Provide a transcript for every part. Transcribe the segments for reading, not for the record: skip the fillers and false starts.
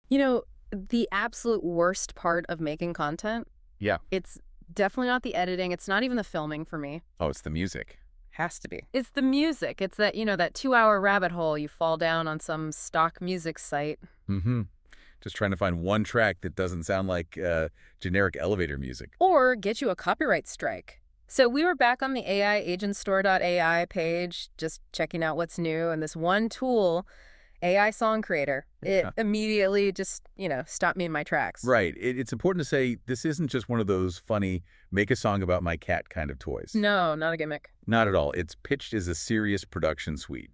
You know, the absolute worst part of making content, Yeah. it's definitely not the editing. It's not even the filming for me. Oh, it's the music. Has to be. It's the music. It's that, that 2-hour rabbit hole you fall down on some stock music site. Mm-hmm. Just trying to find one track that doesn't sound like generic elevator music. Or get you a copyright strike. So we were back on the AIagentstore.ai page, just checking out what's new, and this one tool, AI Song Creator, it Yeah. immediately just, stopped me in my tracks. Right. It's important to say this isn't just one of those funny, make a song about my cat kind of toys. No, not a gimmick. Not at all. It's pitched as a serious production suite.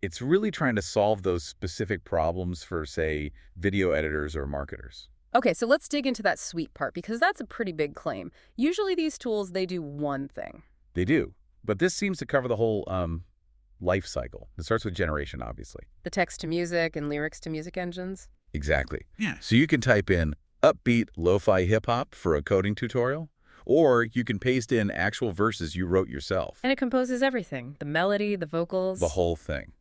It's really trying to solve those specific problems for, say, video editors or marketers. Okay, so let's dig into that sweet part, because that's a pretty big claim. Usually these tools, they do one thing. They do. But this seems to cover the whole life cycle. It starts with generation, obviously. The text-to-music and lyrics-to-music engines. Exactly. Yeah. So you can type in upbeat lo-fi hip-hop for a coding tutorial, or you can paste in actual verses you wrote yourself. And it composes everything. The melody, the vocals. The whole thing,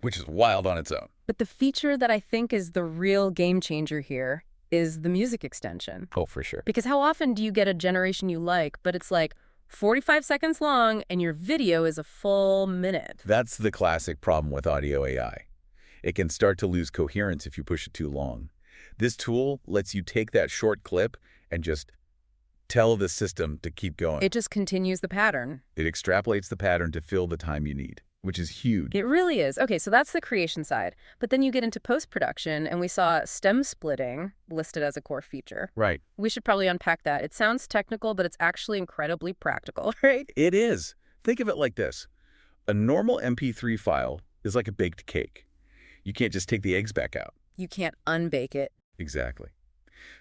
which is wild on its own. But the feature that I think is the real game changer here is the music extension. Oh, for sure. Because how often do you get a generation you like, but it's like 45 seconds long and your video is a full minute? That's the classic problem with audio AI. It can start to lose coherence if you push it too long. This tool lets you take that short clip and just tell the system to keep going. It just continues the pattern. It extrapolates the pattern to fill the time you need, which is huge. It really is. Okay, so that's the creation side. But then you get into post-production, and we saw stem splitting listed as a core feature. Right. We should probably unpack that. It sounds technical, but it's actually incredibly practical, right? It is. Think of it like this. A normal MP3 file is like a baked cake. You can't just take the eggs back out. You can't unbake it. Exactly.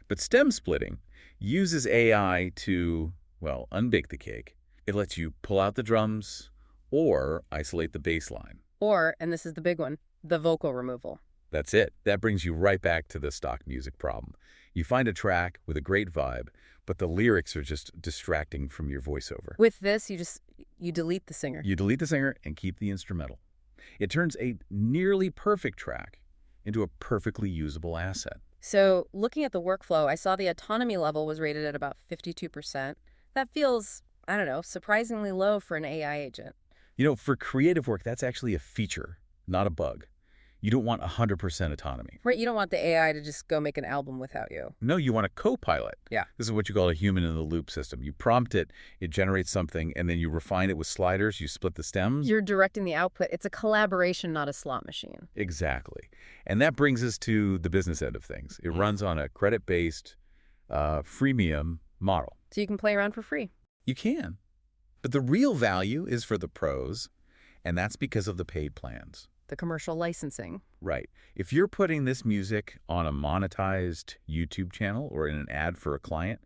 But stem splitting uses AI to, well, unbake the cake. It lets you pull out the drums or isolate the bass line. Or, and this is the big one, the vocal removal. That's it. That brings you right back to the stock music problem. You find a track with a great vibe, but the lyrics are just distracting from your voiceover. With this, you delete the singer. You delete the singer and keep the instrumental. It turns a nearly perfect track into a perfectly usable asset. So, looking at the workflow, I saw the autonomy level was rated at about 52%. That feels, I don't know, surprisingly low for an AI agent. For creative work, that's actually a feature, not a bug. You don't want 100% autonomy. Right, you don't want the AI to just go make an album without you. No, you want a co-pilot. Yeah. This is what you call a human-in-the-loop system. You prompt it, it generates something, and then you refine it with sliders. You split the stems. You're directing the output. It's a collaboration, not a slot machine. Exactly. And that brings us to the business end of things. It runs on a credit-based, freemium model. So you can play around for free. You can. But the real value is for the pros, and that's because of the paid plans. The commercial licensing. Right. If you're putting this music on a monetized YouTube channel or in an ad for a client,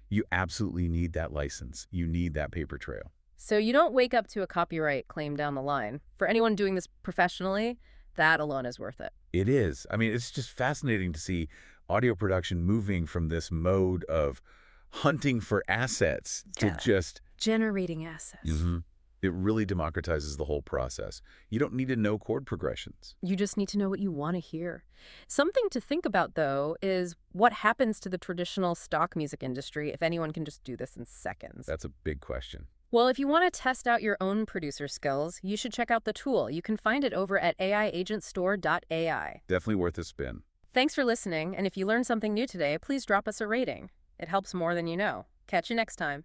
you absolutely need that license. You need that paper trail. So you don't wake up to a copyright claim down the line. For anyone doing this professionally, that alone is worth it. It is. I mean, it's just fascinating to see audio production moving from this mode of hunting for assets to just generating assets. It really democratizes the whole process. You don't need to know chord progressions. You just need to know what you want to hear. Something to think about, though, is what happens to the traditional stock music industry if anyone can just do this in seconds. That's a big question. Well, if you want to test out your own producer skills, you should check out the tool. You can find it over at AIagentstore.ai. Definitely worth a spin. Thanks for listening, and if you learned something new today, please drop us a rating. It helps more than you know. Catch you next time.